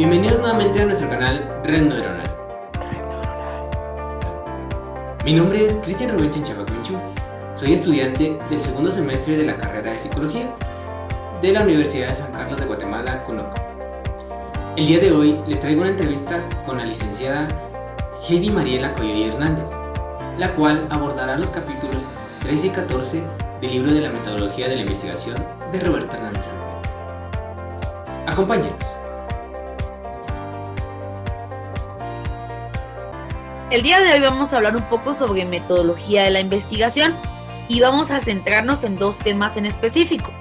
Bienvenidos nuevamente a nuestro canal Red Neuronal. Mi nombre es Cristian Rubén Chenchabacuinchu. Soy estudiante del segundo semestre de la carrera de Psicología de la Universidad de San Carlos de Guatemala, Conoco. El día de hoy les traigo una entrevista con la licenciada Heidi Mariela Coyoy Hernández, la cual abordará los capítulos 13 y 14 del libro de la metodología de la investigación de Roberto Hernández Ampero. Acompáñenos. El día de hoy vamos a hablar un poco sobre metodología de la investigación y vamos a centrarnos en dos temas en específico.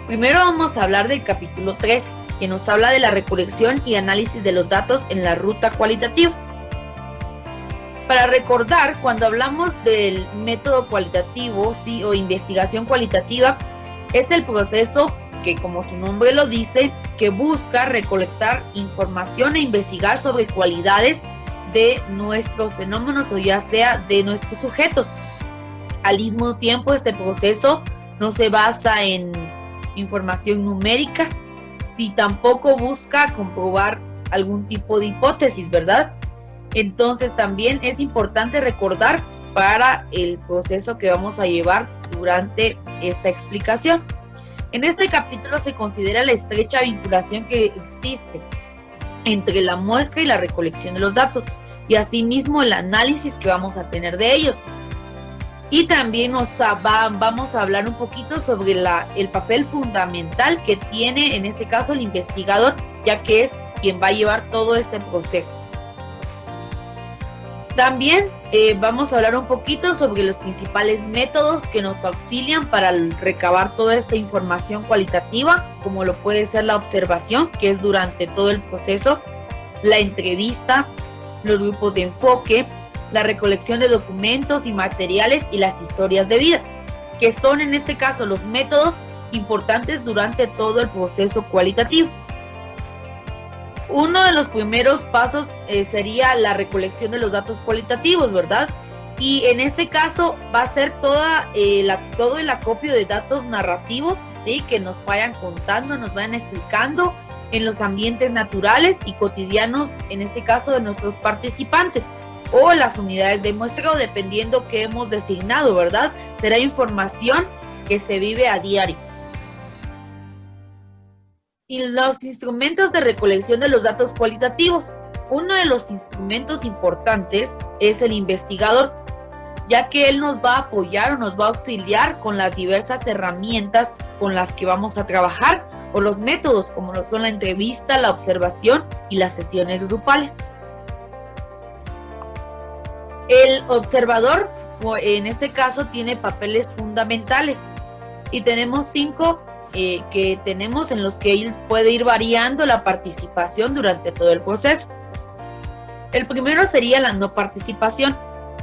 Primero vamos a hablar del capítulo 3, que nos habla de la recolección y análisis de los datos en la ruta cualitativa. Para recordar, cuando hablamos del método cualitativo, ¿sí?, o investigación cualitativa, es el proceso que, como su nombre lo dice, que busca recolectar información e investigar sobre cualidades de nuestros fenómenos o ya sea de nuestros sujetos. Al mismo tiempo, este proceso no se basa en información numérica, si tampoco busca comprobar algún tipo de hipótesis, ¿verdad? Entonces también es importante recordar para el proceso que vamos a llevar durante esta explicación. En este capítulo se considera la estrecha vinculación que existe entre la muestra y la recolección de los datos, y asimismo el análisis que vamos a tener de ellos. Y también vamos a hablar un poquito sobre el papel fundamental que tiene en este caso el investigador, ya que es quien va a llevar todo este proceso. También vamos a hablar un poquito sobre los principales métodos que nos auxilian para recabar toda esta información cualitativa, como lo puede ser la observación, que es durante todo el proceso, la entrevista, los grupos de enfoque, la recolección de documentos y materiales y las historias de vida, que son en este caso los métodos importantes durante todo el proceso cualitativo. Uno de los primeros pasos sería la recolección de los datos cualitativos, ¿verdad? Y en este caso va a ser todo el acopio de datos narrativos, ¿sí?, que nos vayan contando, nos vayan explicando en los ambientes naturales y cotidianos, en este caso de nuestros participantes, o las unidades de muestreo, dependiendo que hemos designado, ¿verdad? Será información que se vive a diario. Y los instrumentos de recolección de los datos cualitativos. Uno de los instrumentos importantes es el investigador, ya que él nos va a apoyar o nos va a auxiliar con las diversas herramientas con las que vamos a trabajar, o los métodos como lo son la entrevista, la observación y las sesiones grupales. El observador, en este caso, tiene papeles fundamentales y tenemos 5 que tenemos en los que él puede ir variando la participación durante todo el proceso. El primero sería la no participación.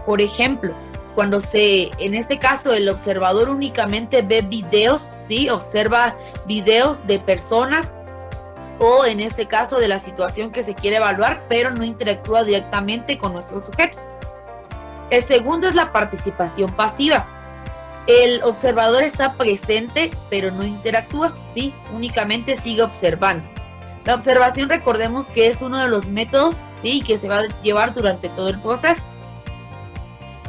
Por ejemplo, cuando en este caso el observador únicamente ve videos, ¿sí?, observa videos de personas o en este caso de la situación que se quiere evaluar, pero no interactúa directamente con nuestros sujetos. El segundo es la participación pasiva. El observador está presente, pero no interactúa, ¿sí?, únicamente sigue observando. La observación, recordemos que es uno de los métodos, ¿sí?, que se va a llevar durante todo el proceso.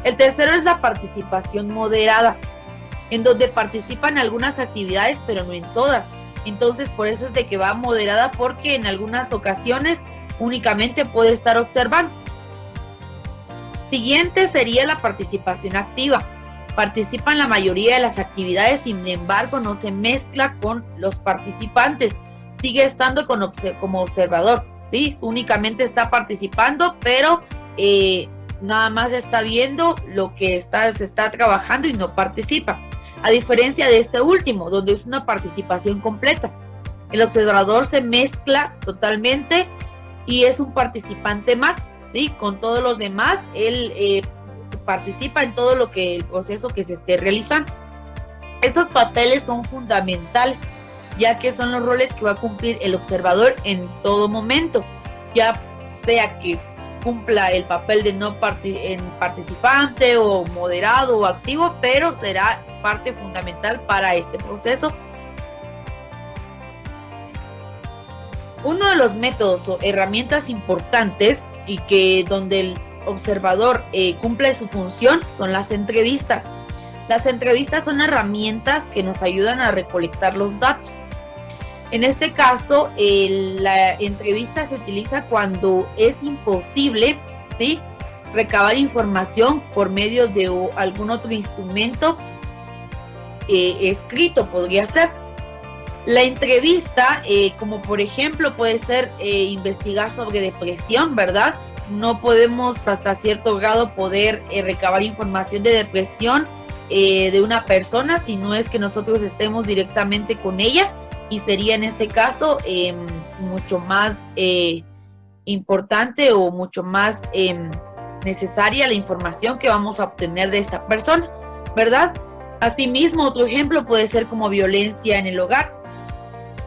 El tercero es la participación moderada, en donde participan algunas actividades, pero no en todas. Entonces, por eso es de que va moderada, porque en algunas ocasiones únicamente puede estar observando. Siguiente sería la participación activa. Participa en la mayoría de las actividades, sin embargo, no se mezcla con los participantes. Sigue estando como observador, ¿sí? Únicamente está participando, pero nada más está viendo lo que se está trabajando y no participa. A diferencia de este último, donde es una participación completa. El observador se mezcla totalmente y es un participante más, ¿sí? Con todos los demás, él participa en todo el proceso que se esté realizando. Estos papeles son fundamentales, ya que son los roles que va a cumplir el observador en todo momento, ya sea que cumpla el papel de participante o moderado o activo, pero será parte fundamental para este proceso. Uno de los métodos o herramientas importantes y que donde el observador cumple su función son las entrevistas. Las entrevistas son herramientas que nos ayudan a recolectar los datos. En este caso, la entrevista se utiliza cuando es imposible, ¿sí?, recabar información por medio de algún otro instrumento escrito, podría ser. La entrevista, como por ejemplo puede ser investigar sobre depresión, ¿verdad? No podemos hasta cierto grado poder recabar información de depresión de una persona si no es que nosotros estemos directamente con ella, y sería en este caso mucho más importante o mucho más necesaria la información que vamos a obtener de esta persona, ¿verdad? Asimismo, otro ejemplo puede ser como violencia en el hogar.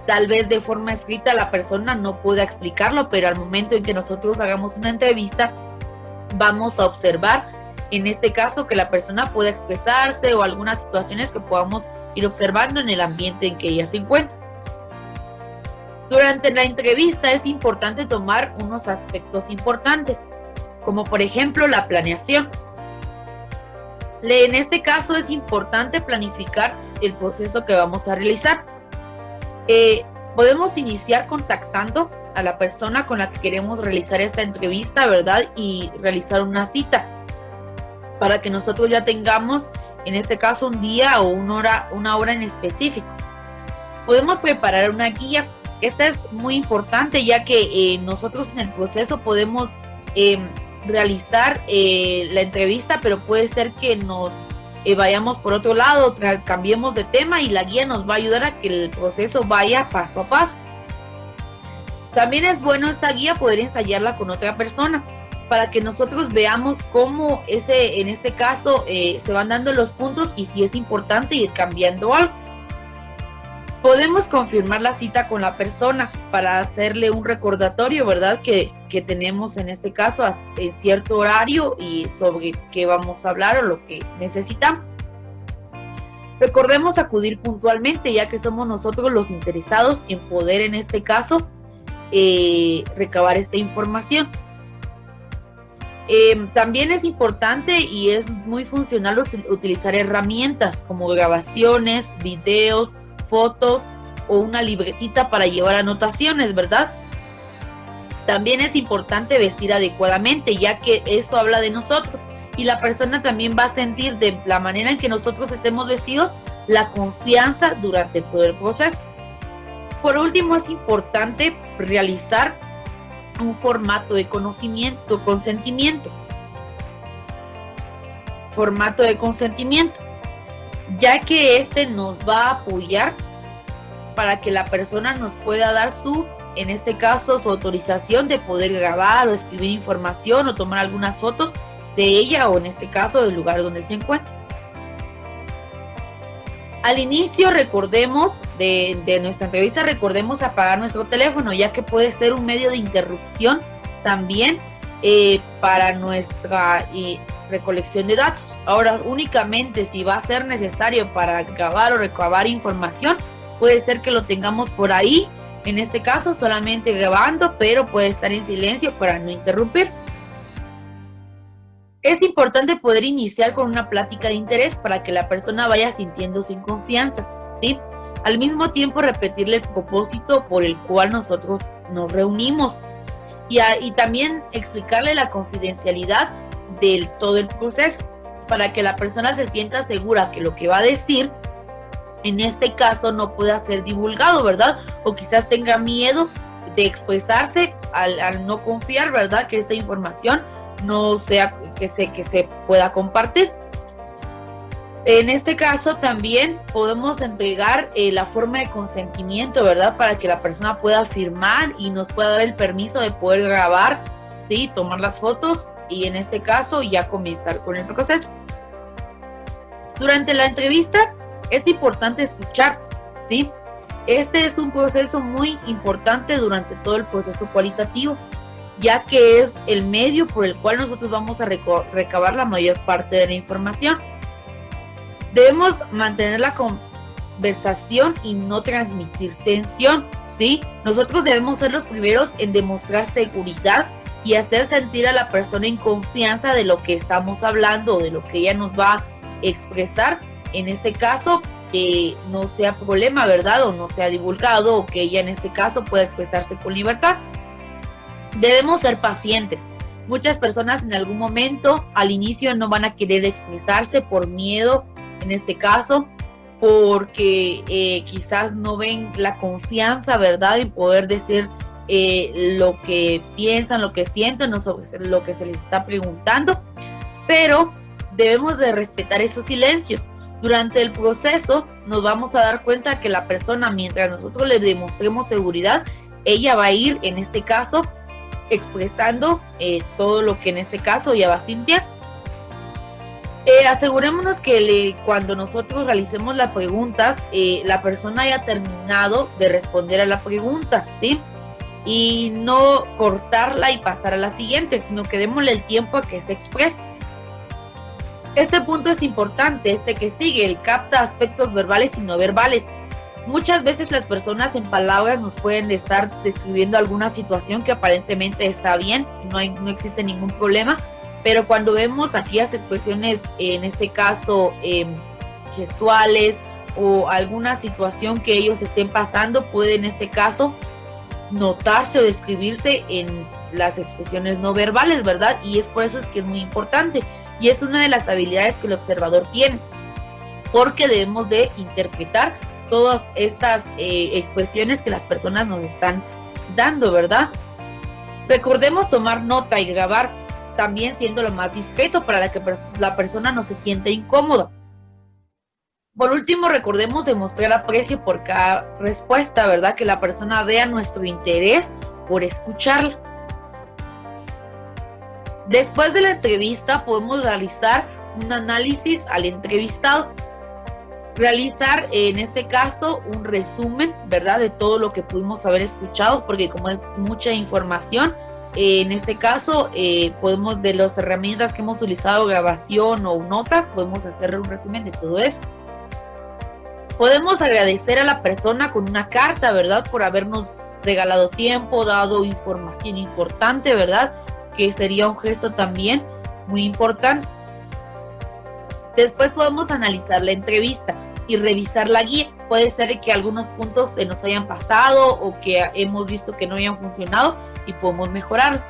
Tal vez de forma escrita la persona no pueda explicarlo, pero al momento en que nosotros hagamos una entrevista, vamos a observar, en este caso, que la persona pueda expresarse o algunas situaciones que podamos ir observando en el ambiente en que ella se encuentra. Durante la entrevista es importante tomar unos aspectos importantes, como por ejemplo la planeación. En este caso es importante planificar el proceso que vamos a realizar. Podemos iniciar contactando a la persona con la que queremos realizar esta entrevista, ¿verdad? Y realizar una cita para que nosotros ya tengamos, en este caso, un día o una hora en específico. Podemos preparar una guía. Esta es muy importante, ya que nosotros en el proceso podemos realizar la entrevista, pero puede ser que nos vayamos por otro lado, cambiemos de tema, y la guía nos va a ayudar a que el proceso vaya paso a paso. También es bueno esta guía poder ensayarla con otra persona para que nosotros veamos cómo en este caso se van dando los puntos y si es importante ir cambiando algo. Podemos confirmar la cita con la persona para hacerle un recordatorio, ¿verdad? Que tenemos en este caso en cierto horario y sobre qué vamos a hablar o lo que necesitamos. Recordemos acudir puntualmente, ya que somos nosotros los interesados en poder, en este caso, recabar esta información. También es importante y es muy funcional utilizar herramientas como grabaciones, videos, fotos o una libretita para llevar anotaciones, ¿verdad? También es importante vestir adecuadamente, ya que eso habla de nosotros y la persona también va a sentir, de la manera en que nosotros estemos vestidos, la confianza durante todo el proceso. Por último, es importante realizar un formato de consentimiento. Formato de consentimiento, ya que este nos va a apoyar para que la persona nos pueda dar en este caso, su autorización de poder grabar o escribir información o tomar algunas fotos de ella o en este caso del lugar donde se encuentra. Al inicio, recordemos de nuestra entrevista, recordemos apagar nuestro teléfono, ya que puede ser un medio de interrupción también para nuestra recolección de datos. Ahora, únicamente si va a ser necesario para grabar o recabar información, puede ser que lo tengamos por ahí, en este caso solamente grabando, pero puede estar en silencio para no interrumpir. Es importante poder iniciar con una plática de interés para que la persona vaya sintiéndose en confianza, ¿sí? Al mismo tiempo repetirle el propósito por el cual nosotros nos reunimos y también explicarle la confidencialidad de todo el proceso para que la persona se sienta segura que lo que va a decir en este caso no pueda ser divulgado, ¿verdad? O quizás tenga miedo de expresarse al no confiar, ¿verdad? Que esta información no sea que se pueda compartir. En este caso también podemos entregar la forma de consentimiento, ¿verdad? Para que la persona pueda firmar y nos pueda dar el permiso de poder grabar, ¿sí? Tomar las fotos y en este caso ya comenzar con el proceso. Durante la entrevista es importante escuchar, ¿sí? Este es un proceso muy importante durante todo el proceso cualitativo, ya que es el medio por el cual nosotros vamos a recabar la mayor parte de la información. Debemos mantener conversación y no transmitir tensión, ¿sí? Nosotros debemos ser los primeros en demostrar seguridad y hacer sentir a la persona en confianza de lo que estamos hablando, de lo que ella nos va a expresar. En este caso, que no sea problema, ¿verdad? O no sea divulgado, o que ella en este caso pueda expresarse con libertad. Debemos ser pacientes. Muchas personas en algún momento al inicio no van a querer expresarse por miedo, en este caso, porque quizás no ven la confianza, ¿verdad? En poder decir lo que piensan, lo que sienten, o sobre lo que se les está preguntando, pero debemos de respetar esos silencios. Durante el proceso nos vamos a dar cuenta que la persona, mientras nosotros le demostremos seguridad, ella va a ir, en este caso, expresando todo lo que en este caso ella va a sintiendo. Asegurémonos que cuando nosotros realicemos las preguntas, la persona haya terminado de responder a la pregunta, ¿sí? Y no cortarla y pasar a la siguiente, sino que démosle el tiempo a que se exprese. Este punto es importante, que sigue, el capta aspectos verbales y no verbales. Muchas veces las personas en palabras nos pueden estar describiendo alguna situación que aparentemente está bien, no existe ningún problema, pero cuando vemos aquellas expresiones, en este caso gestuales, o alguna situación que ellos estén pasando, puede en este caso notarse o describirse en las expresiones no verbales, ¿verdad? Y es por eso que es muy importante. Y es una de las habilidades que el observador tiene, porque debemos de interpretar todas estas expresiones que las personas nos están dando, ¿verdad? Recordemos tomar nota y grabar, también siendo lo más discreto para que la persona no se sienta incómoda. Por último, recordemos demostrar aprecio por cada respuesta, ¿verdad? Que la persona vea nuestro interés por escucharla. Después de la entrevista podemos realizar un análisis al entrevistado. Realizar en este caso un resumen, ¿verdad? De todo lo que pudimos haber escuchado, porque como es mucha información, en este caso podemos, de las herramientas que hemos utilizado, grabación o notas, podemos hacer un resumen de todo eso. Podemos agradecer a la persona con una carta, ¿verdad? Por habernos regalado tiempo, dado información importante, ¿verdad? Que sería un gesto también muy importante. Después podemos analizar la entrevista y revisar la guía. Puede ser que algunos puntos se nos hayan pasado o que hemos visto que no hayan funcionado y podemos mejorar.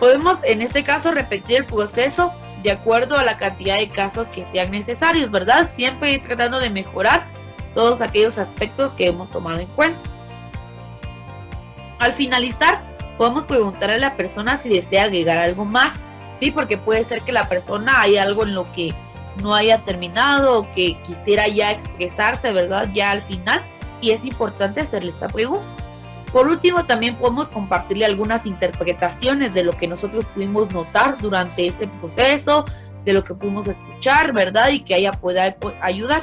Podemos en este caso repetir el proceso de acuerdo a la cantidad de casos que sean necesarios, ¿verdad? Siempre tratando de mejorar todos aquellos aspectos que hemos tomado en cuenta. Al finalizar, podemos preguntarle a la persona si desea agregar algo más, ¿sí? Porque puede ser que la persona haya algo en lo que no haya terminado o que quisiera ya expresarse, ¿verdad? Ya al final, y es importante hacerle esta pregunta. Por último, también podemos compartirle algunas interpretaciones de lo que nosotros pudimos notar durante este proceso, de lo que pudimos escuchar, ¿verdad? Y que ella pueda ayudar.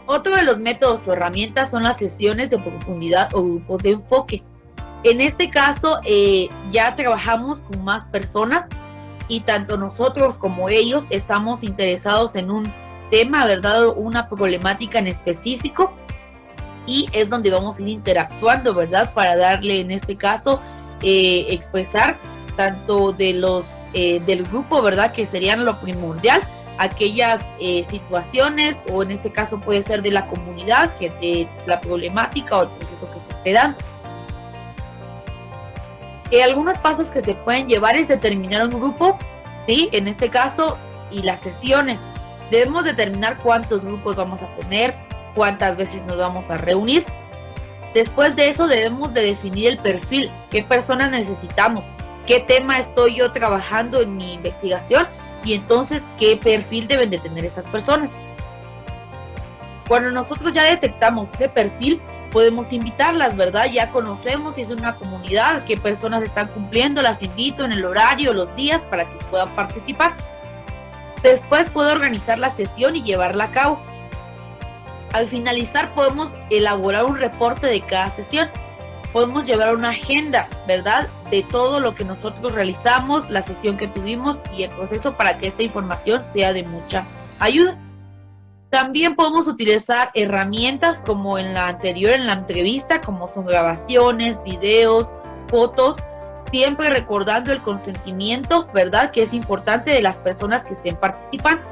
Otro de los métodos o herramientas son las sesiones de profundidad o grupos de enfoque. En este caso, ya trabajamos con más personas y tanto nosotros como ellos estamos interesados en un tema, ¿verdad? Una problemática en específico, y es donde vamos a ir interactuando, ¿verdad? Para darle, en este caso, expresar tanto de del grupo, ¿verdad? Que serían lo primordial, aquellas situaciones, o en este caso puede ser de la comunidad, que de la problemática o el proceso que se esté dando. Algunos pasos que se pueden llevar es determinar un grupo, ¿sí? En este caso, y las sesiones. Debemos determinar cuántos grupos vamos a tener, cuántas veces nos vamos a reunir. Después de eso debemos de definir el perfil, qué personas necesitamos, qué tema estoy yo trabajando en mi investigación y entonces qué perfil deben de tener esas personas. Cuando nosotros ya detectamos ese perfil, podemos invitarlas, ¿verdad? Ya conocemos si es una comunidad, qué personas están cumpliendo, las invito en el horario, los días para que puedan participar. Después puedo organizar la sesión y llevarla a cabo. Al finalizar podemos elaborar un reporte de cada sesión. Podemos llevar una agenda, ¿verdad? De todo lo que nosotros realizamos, la sesión que tuvimos y el proceso, para que esta información sea de mucha ayuda. También podemos utilizar herramientas como en la anterior, en la entrevista, como son grabaciones, videos, fotos, siempre recordando el consentimiento, ¿verdad? Que es importante de las personas que estén participando.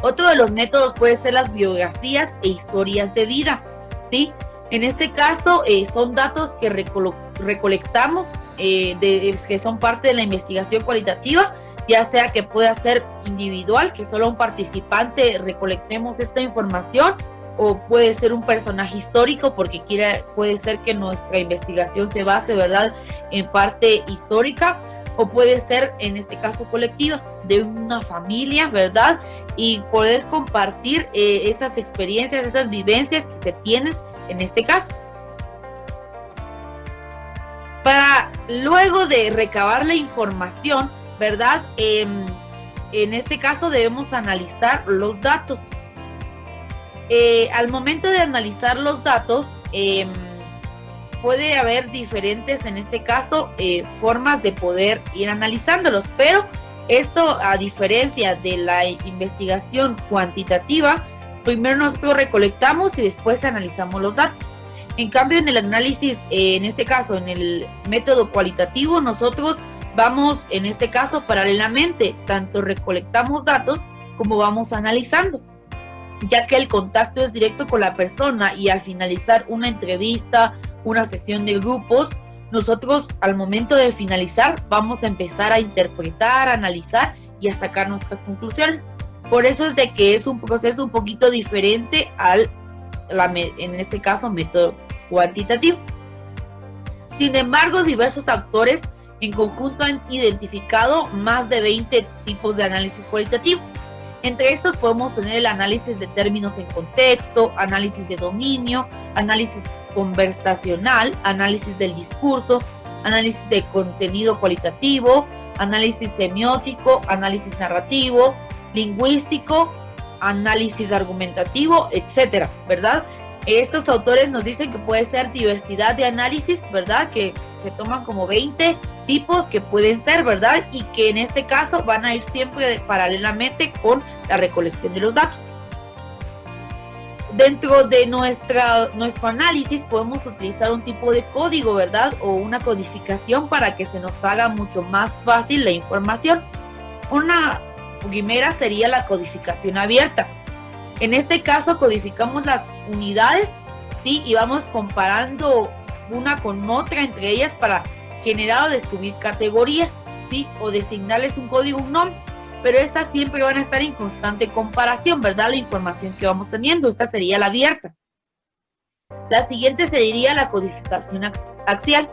Otro de los métodos puede ser las biografías e historias de vida, ¿sí? En este caso son datos que recolectamos, que son parte de la investigación cualitativa, ya sea que pueda ser individual, que solo un participante recolectemos esta información, o puede ser un personaje histórico, porque puede ser que nuestra investigación se base, ¿verdad?, en parte histórica, o puede ser, en este caso, colectiva, de una familia, ¿verdad?, y poder compartir esas experiencias, esas vivencias que se tienen en este caso. Para luego de recabar la información, ¿verdad?, en este caso debemos analizar los datos. Al momento de analizar los datos, puede haber diferentes, en este caso, formas de poder ir analizándolos, pero esto, a diferencia de la investigación cuantitativa, primero nosotros recolectamos y después analizamos los datos. En cambio, en el análisis, en este caso, en el método cualitativo, nosotros vamos, en este caso, paralelamente, tanto recolectamos datos como vamos analizando, ya que el contacto es directo con la persona, y al finalizar una entrevista, una sesión de grupos, nosotros al momento de finalizar vamos a empezar a interpretar, a analizar y a sacar nuestras conclusiones. Por eso es de que es un proceso un poquito diferente en este caso, método cuantitativo. Sin embargo, diversos autores en conjunto han identificado más de 20 tipos de análisis cualitativo. Entre estos podemos tener el análisis de términos en contexto, análisis de dominio, análisis conversacional, análisis del discurso, análisis de contenido cualitativo, análisis semiótico, análisis narrativo, lingüístico, análisis argumentativo, etcétera, ¿verdad? Estos autores nos dicen que puede ser diversidad de análisis, ¿verdad? Que se toman como 20 tipos que pueden ser, ¿verdad? Y que en este caso van a ir siempre paralelamente con la recolección de los datos. Dentro de nuestro análisis podemos utilizar un tipo de código, ¿verdad? O una codificación para que se nos haga mucho más fácil la información. Una primera sería la codificación abierta. En este caso codificamos las unidades, ¿sí? Y vamos comparando una con otra entre ellas para generar o descubrir categorías, ¿sí? O designarles un código, un nombre. Pero estas siempre van a estar en constante comparación, ¿verdad? La información que vamos teniendo. Esta sería la abierta. La siguiente sería la codificación axial.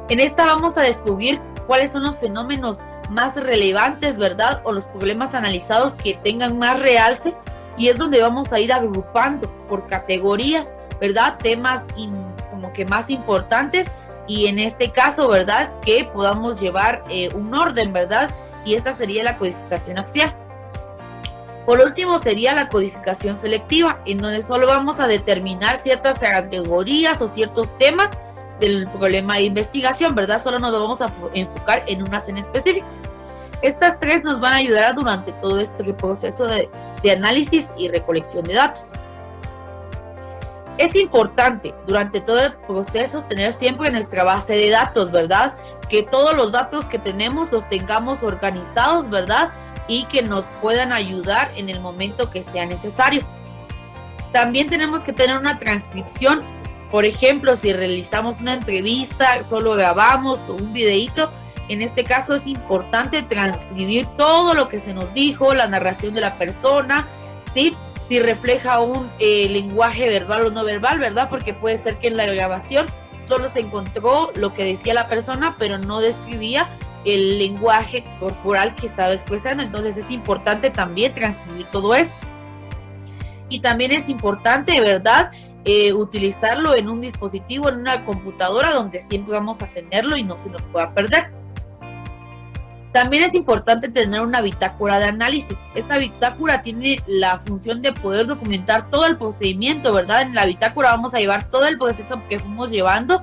En esta vamos a descubrir cuáles son los fenómenos más relevantes, ¿verdad? O los problemas analizados que tengan más realce, y es donde vamos a ir agrupando por categorías, ¿verdad? Temas como que más importantes, y en este caso, ¿verdad?, que podamos llevar un orden, ¿verdad? Y esta sería la codificación axial. Por último sería la codificación selectiva, en donde solo vamos a determinar ciertas categorías o ciertos temas del problema de investigación, ¿verdad? Solo nos vamos a enfocar en unas en específico. Estas tres nos van a ayudar durante todo este proceso de análisis y recolección de datos. Es importante durante todo el proceso tener siempre nuestra base de datos, ¿verdad? Que todos los datos que tenemos los tengamos organizados, ¿verdad? Y que nos puedan ayudar en el momento que sea necesario. También tenemos que tener una transcripción. Por ejemplo, si realizamos una entrevista, solo grabamos un videíto, en este caso es importante transcribir todo lo que se nos dijo, la narración de la persona, ¿sí? Si refleja un lenguaje verbal o no verbal, ¿verdad? Porque puede ser que en la grabación solo se encontró lo que decía la persona, pero no describía el lenguaje corporal que estaba expresando. Entonces es importante también transcribir todo esto. Y también es importante, ¿verdad?, utilizarlo en un dispositivo, en una computadora, donde siempre vamos a tenerlo y no se nos pueda perder. También es importante tener una bitácora de análisis. Esta bitácora tiene la función de poder documentar todo el procedimiento, ¿verdad? En la bitácora vamos a llevar todo el proceso que fuimos llevando,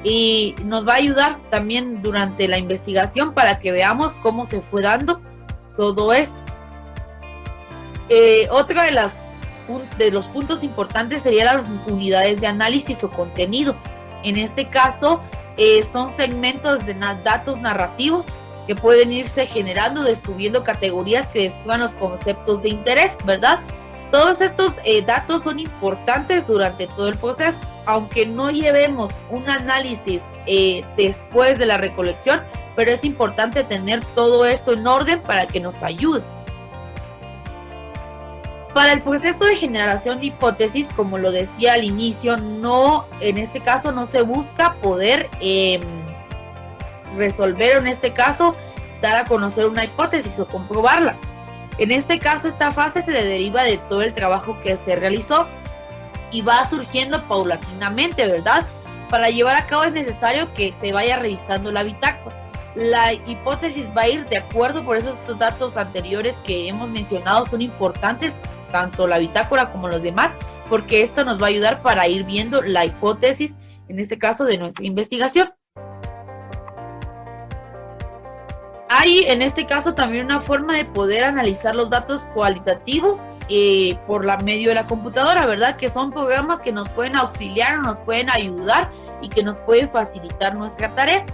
y nos va a ayudar también durante la investigación para que veamos cómo se fue dando todo esto. Otro de los puntos importantes serían las unidades de análisis o contenido. En este caso, son segmentos de datos narrativos que pueden irse generando, descubriendo categorías que describan los conceptos de interés, ¿verdad? Todos estos datos son importantes durante todo el proceso, aunque no llevemos un análisis después de la recolección, pero es importante tener todo esto en orden para que nos ayude. Para el proceso de generación de hipótesis, como lo decía al inicio, en este caso no se busca poder resolver, o en este caso dar a conocer una hipótesis o comprobarla. En este caso, esta fase se deriva de todo el trabajo que se realizó y va surgiendo paulatinamente, ¿verdad? Para llevar a cabo es necesario que se vaya revisando la bitácora. La hipótesis va a ir de acuerdo, por eso estos datos anteriores que hemos mencionado son importantes, tanto la bitácora como los demás, porque esto nos va a ayudar para ir viendo la hipótesis, en este caso de nuestra investigación. Hay en este caso también una forma de poder analizar los datos cualitativos por la medio de la computadora, ¿verdad? Que son programas que nos pueden auxiliar o nos pueden ayudar y que nos pueden facilitar nuestra tarea.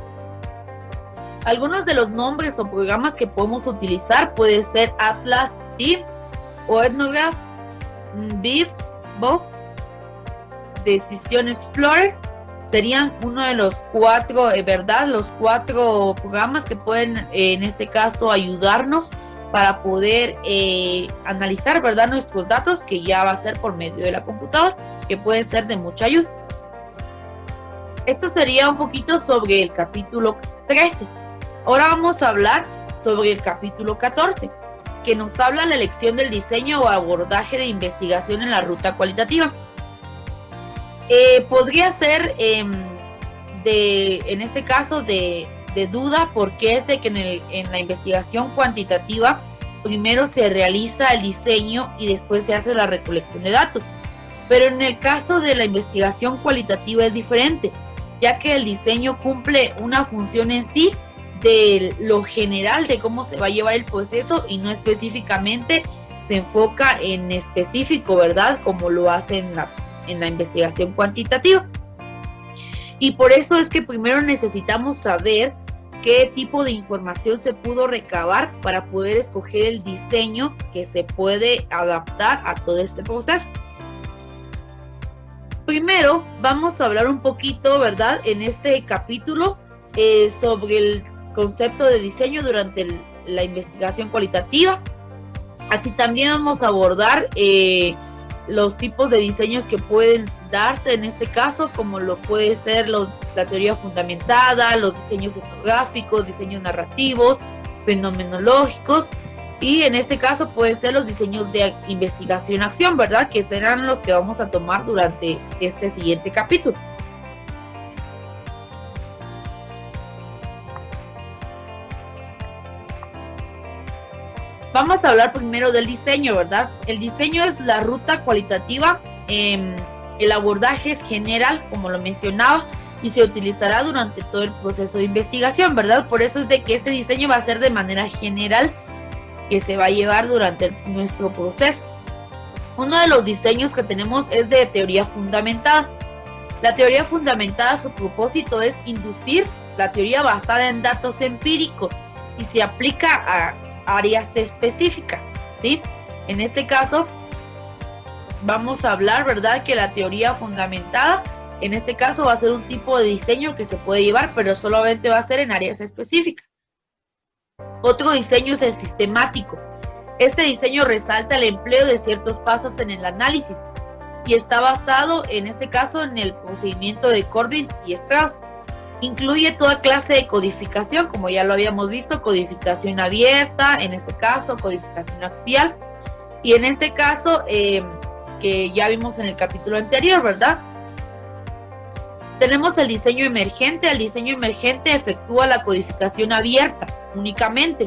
Algunos de los nombres o programas que podemos utilizar puede ser Atlas, DIB o Ethnograph, DIB, BOB, Decision Explorer. Serían uno de los cuatro, ¿verdad? Los cuatro programas que pueden, en este caso, ayudarnos para poder analizar, ¿verdad? Nuestros datos, que ya va a ser por medio de la computadora, que pueden ser de mucha ayuda. Esto sería un poquito sobre el capítulo 13. Ahora vamos a hablar sobre el capítulo 14, que nos habla de la elección del diseño o abordaje de investigación en la ruta cualitativa. Podría ser en este caso de duda, porque es de que en la investigación cuantitativa primero se realiza el diseño y después se hace la recolección de datos. Pero en el caso de la investigación cualitativa es diferente, ya que el diseño cumple una función en sí de lo general de cómo se va a llevar el proceso y no específicamente se enfoca en específico, ¿verdad? Como lo hace en la investigación cuantitativa. Y por eso es que primero necesitamos saber qué tipo de información se pudo recabar para poder escoger el diseño que se puede adaptar a todo este proceso. Primero vamos a hablar un poquito, ¿verdad? En este capítulo sobre el concepto de diseño durante la investigación cualitativa. Así también vamos a abordar los tipos de diseños que pueden darse en este caso, como lo puede ser la teoría fundamentada, los diseños etnográficos, diseños narrativos, fenomenológicos, y en este caso pueden ser los diseños de investigación-acción, ¿verdad? Que serán los que vamos a tomar durante este siguiente capítulo. Vamos a hablar primero del diseño, ¿verdad? El diseño es la ruta cualitativa, el abordaje es general, como lo mencionaba, y se utilizará durante todo el proceso de investigación, ¿verdad? Por eso es de que este diseño va a ser de manera general que se va a llevar durante nuestro proceso. Uno de los diseños que tenemos es de teoría fundamentada. La teoría fundamentada, su propósito es inducir la teoría basada en datos empíricos y se aplica a áreas específicas, ¿sí? En este caso vamos a hablar, ¿verdad? Que la teoría fundamentada, en este caso va a ser un tipo de diseño que se puede llevar, pero solamente va a ser en áreas específicas. Otro diseño es el sistemático. Este diseño resalta el empleo de ciertos pasos en el análisis y está basado, en este caso, en el procedimiento de Corbin y Strauss. Incluye toda clase de codificación, como ya lo habíamos visto, codificación abierta, en este caso, codificación axial, y en este caso, que ya vimos en el capítulo anterior, ¿verdad? Tenemos el diseño emergente. El diseño emergente efectúa la codificación abierta únicamente,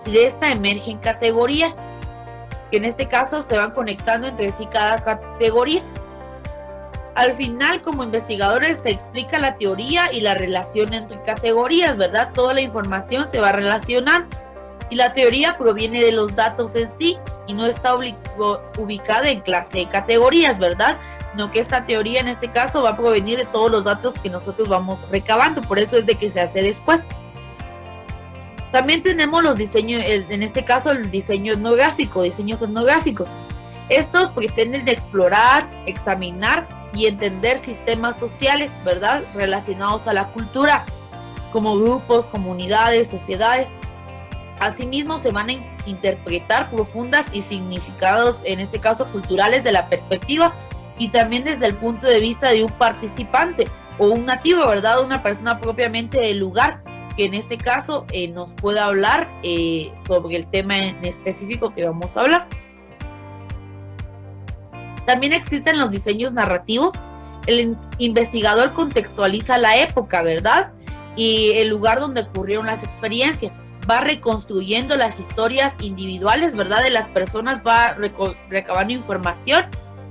y de esta emergen categorías, que en este caso se van conectando entre sí cada categoría. Al final, como investigadores, se explica la teoría y la relación entre categorías, ¿verdad? Toda la información se va a relacionar Y la teoría proviene de los datos en sí y no está ubicada en clase de categorías, ¿verdad? Sino que esta teoría en este caso va a provenir de todos los datos que nosotros vamos recabando, por eso es de que se hace después. También tenemos los diseños, en este caso el diseño etnográfico, diseños etnográficos. Estos pretenden explorar, examinar y entender sistemas sociales, ¿verdad?, relacionados a la cultura, como grupos, comunidades, sociedades. Asimismo, se van a interpretar profundas y significados, en este caso culturales, de la perspectiva y también desde el punto de vista de un participante o un nativo, ¿verdad?, una persona propiamente del lugar, que en este caso nos pueda hablar sobre el tema en específico que vamos a hablar. También existen los diseños narrativos. El investigador contextualiza la época, ¿verdad?, y el lugar donde ocurrieron las experiencias. Va reconstruyendo las historias individuales, ¿verdad?, de las personas, va recabando información,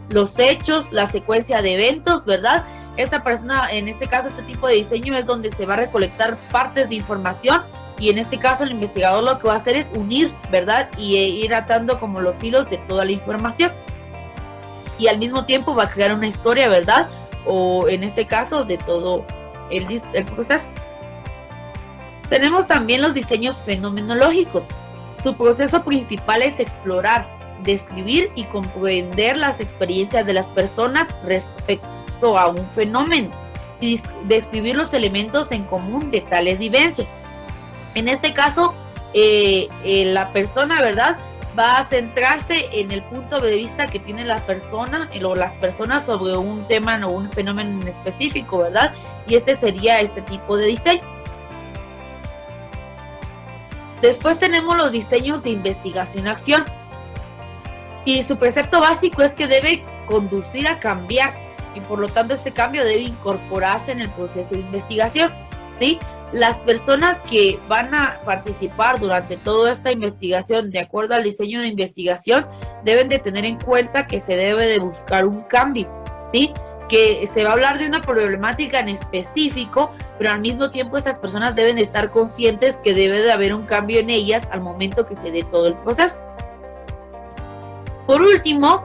los hechos, la secuencia de eventos, ¿verdad? Esta persona, en este caso, este tipo de diseño es donde se va a recolectar partes de información y en este caso el investigador lo que va a hacer es unir, ¿verdad?, y ir atando como los hilos de toda la información. Y al mismo tiempo va a crear una historia, ¿verdad?, o en este caso de todo el proceso. Tenemos también los diseños fenomenológicos. Su proceso principal es explorar, describir y comprender las experiencias de las personas respecto a un fenómeno y describir los elementos en común de tales vivencias. En este caso, la persona, ¿verdad?, va a centrarse en el punto de vista que tiene la persona o las personas sobre un tema o un fenómeno en específico, ¿verdad? Y este sería este tipo de diseño. Después tenemos los diseños de investigación-acción. Y su precepto básico es que debe conducir a cambiar y por lo tanto este cambio debe incorporarse en el proceso de investigación, ¿sí? Las personas que van a participar durante toda esta investigación, de acuerdo al diseño de investigación, deben de tener en cuenta que se debe de buscar un cambio, ¿sí?, que se va a hablar de una problemática en específico, pero al mismo tiempo estas personas deben estar conscientes que debe de haber un cambio en ellas al momento que se dé todo el proceso. Por último,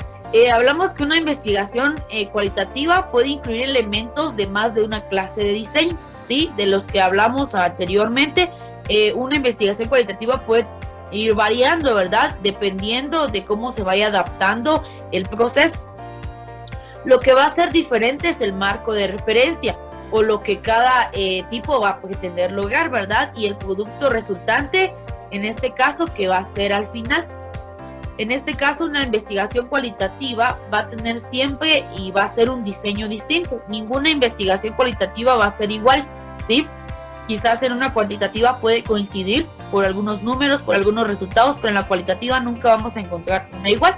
hablamos que una investigación cualitativa puede incluir elementos de más de una clase de diseño, ¿sí?, de los que hablamos anteriormente. Una investigación cualitativa puede ir variando, ¿verdad?, dependiendo de cómo se vaya adaptando el proceso. Lo que va a ser diferente es el marco de referencia o lo que cada tipo va a pretender lograr, ¿verdad? Y el producto resultante, en este caso, que va a ser al final. En este caso, una investigación cualitativa va a tener siempre y va a ser un diseño distinto. Ninguna investigación cualitativa va a ser igual, ¿sí? Quizás en una cuantitativa puede coincidir por algunos números, por algunos resultados, pero en la cualitativa nunca vamos a encontrar una igual.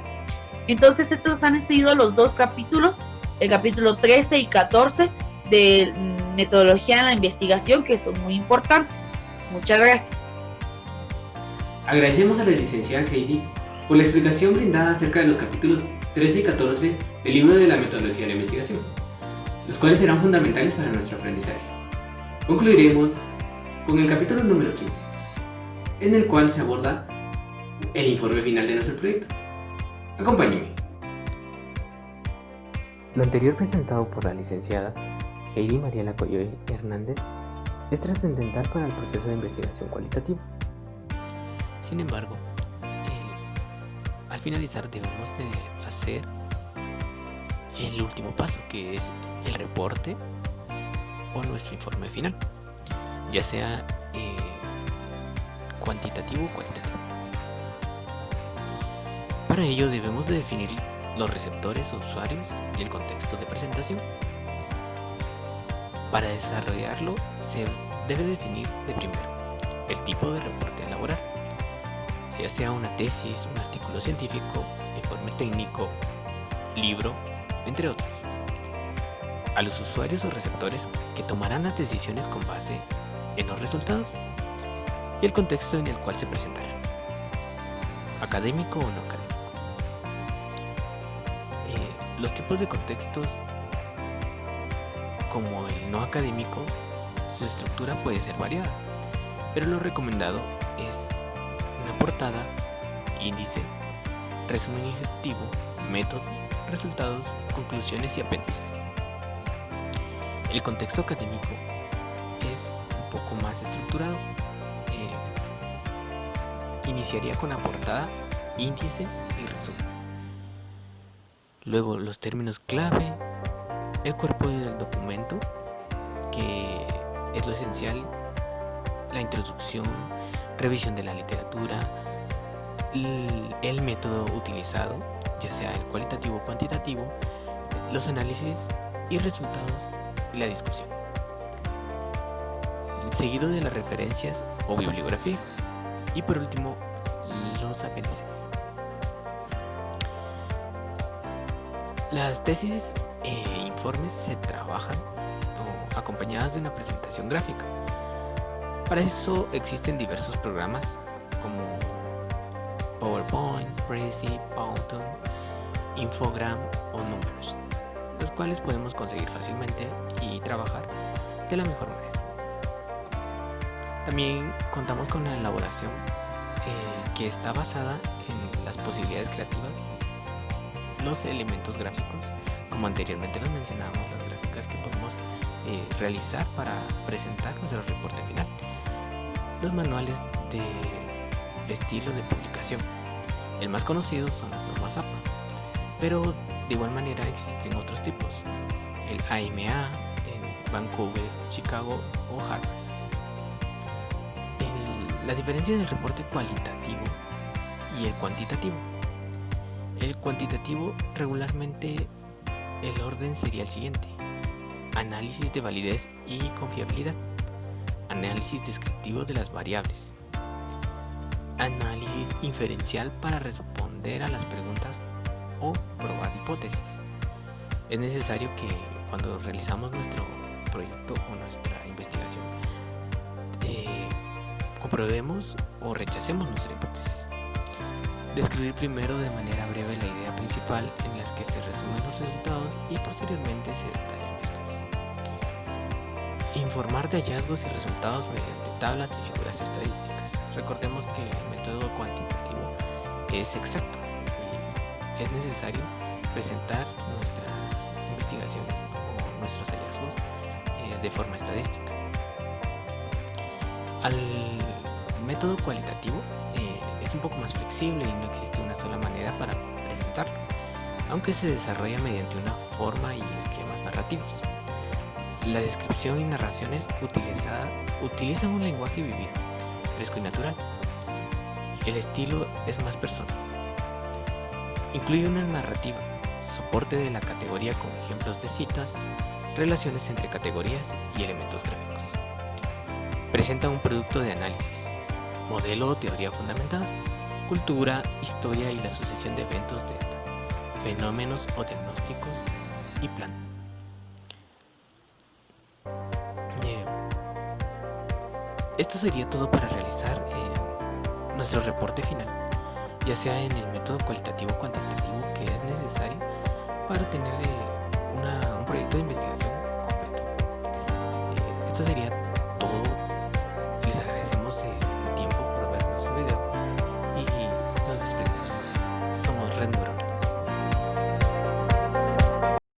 Entonces estos han sido los dos capítulos, el capítulo 13 y 14 de metodología en la investigación, que son muy importantes. Muchas gracias. Agradecemos a la licenciada Heidi por la explicación brindada acerca de los capítulos 13 y 14 del libro de la metodología de la investigación, los cuales serán fundamentales para nuestro aprendizaje. Concluiremos con el capítulo número 15, en el cual se aborda el informe final de nuestro proyecto. Acompáñenme. Lo anterior presentado por la licenciada Heidi Mariela Coyoy Hernández es trascendental para el proceso de investigación cualitativa. Sin embargo, al finalizar debemos de hacer el último paso, que es el reporte o nuestro informe final, ya sea cuantitativo o cualitativo. Para ello debemos de definir los receptores o usuarios y el contexto de presentación. Para desarrollarlo se debe definir de primero el tipo de reporte a elaborar, ya sea una tesis, un artículo científico, informe técnico, libro, entre otros. A los usuarios o receptores que tomarán las decisiones con base en los resultados y el contexto en el cual se presentará, académico o no académico. Los tipos de contextos, como el no académico, su estructura puede ser variada, pero lo recomendado es una portada, índice, resumen ejecutivo, método, resultados, conclusiones y apéndices. El contexto académico es un poco más estructurado. Iniciaría con la portada, índice y resumen. Luego los términos clave, el cuerpo del documento, que es lo esencial, la introducción, revisión de la literatura, el método utilizado, ya sea el cualitativo o cuantitativo, los análisis y resultados y la discusión. Seguido de las referencias o bibliografía. Y por último, los apéndices. Las tesis e informes se trabajan acompañadas de una presentación gráfica. Para eso existen diversos programas como PowerPoint, Prezi, Powtoon, Infogram o Numbers, los cuales podemos conseguir fácilmente y trabajar de la mejor manera. También contamos con la elaboración que está basada en las posibilidades creativas, los elementos gráficos, como anteriormente los mencionábamos, las gráficas que podemos realizar para presentar nuestro reporte final, los manuales de estilo de publicación. El más conocido son las normas APA, pero de igual manera existen otros tipos, el AMA en Vancouver, Chicago o Harvard. La diferencia del reporte cualitativo y el cuantitativo. El cuantitativo, regularmente el orden sería el siguiente: análisis de validez y confiabilidad, análisis descriptivo de las variables, análisis inferencial para responder a las preguntas o probar hipótesis. Es necesario que cuando realizamos nuestro proyecto o nuestra investigación comprobemos o rechacemos nuestra hipótesis. Describir primero de manera breve la idea principal en las que se resumen los resultados y posteriormente se detallan estos. Informar de hallazgos y resultados mediante tablas y figuras estadísticas. Recordemos que el método cuantitativo es exacto y es necesario presentar nuestras investigaciones o nuestros hallazgos de forma estadística. Al método cualitativo es un poco más flexible y no existe una sola manera para presentarlo, aunque se desarrolla mediante una forma y esquemas narrativos. La descripción y narraciones utilizan un lenguaje vivido, fresco y natural. El estilo es más personal. Incluye una narrativa, soporte de la categoría con ejemplos de citas, relaciones entre categorías y elementos gráficos. Presenta un producto de análisis, modelo o teoría fundamentada, cultura, historia y la sucesión de eventos de esta, fenómenos o diagnósticos y plan. Esto sería todo para realizar nuestro reporte final, ya sea en el método cualitativo o cuantitativo que es necesario para tener un proyecto de investigación completo. Esto sería